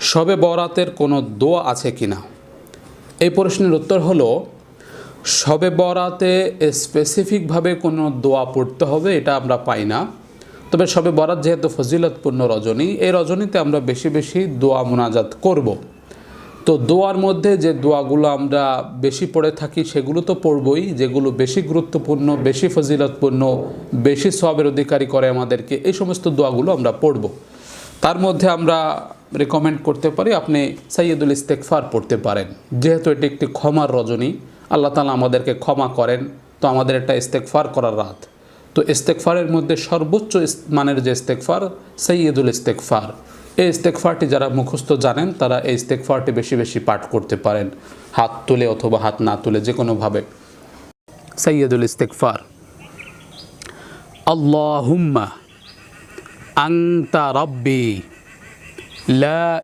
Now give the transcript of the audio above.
শবে বরাতের কোনো দোয়া আছে কি না? এই প্রশ্নের উত্তর হলো, শবে বরাতে স্পেসিফিকভাবে কোনো দোয়া পড়তে হবে এটা আমরা পাই না। তবে শবে বরাত যেহেতু ফজিলতপূর্ণ রজনী, এই রজনীতে আমরা বেশি বেশি দোয়া মুনাজাত করব। তো দোয়ার মধ্যে যে দোয়াগুলো আমরা বেশি পড়ে থাকি সেগুলো তো পড়বই, যেগুলো বেশি গুরুত্বপূর্ণ, বেশি ফজিলতপূর্ণ, বেশি সওয়াবের অধিকারী করে আমাদেরকে, এই সমস্ত দোয়াগুলো আমরা পড়ব। তার মধ্যে আমরা রেকমেন্ড করতে পারি আপনি সাইয়্যিদুল ইস্তেগফার পড়তে পারেন। যেহেতু এটি একটি ক্ষমার রজনী, আল্লাহ তাআলা আমাদেরকে ক্ষমা করেন, তো আমাদের এটা ইস্তেগফার করার রাত। তো ইস্তেগফারের মধ্যে সর্বোচ্চ মানের যে ইস্তেগফার, সাইয়্যিদুল ইস্তেগফার, এই ইস্তেগফারটি যারা মুখস্থ জানেন তারা এই ইস্তেগফারটি বেশি বেশি পাঠ করতে পারেন, হাত তুলে অথবা হাত না তুলে যে কোনোভাবে। সাইয়্যিদুল ইস্তেগফার: আল্লাহুম্মা আনতা রাব্বি লা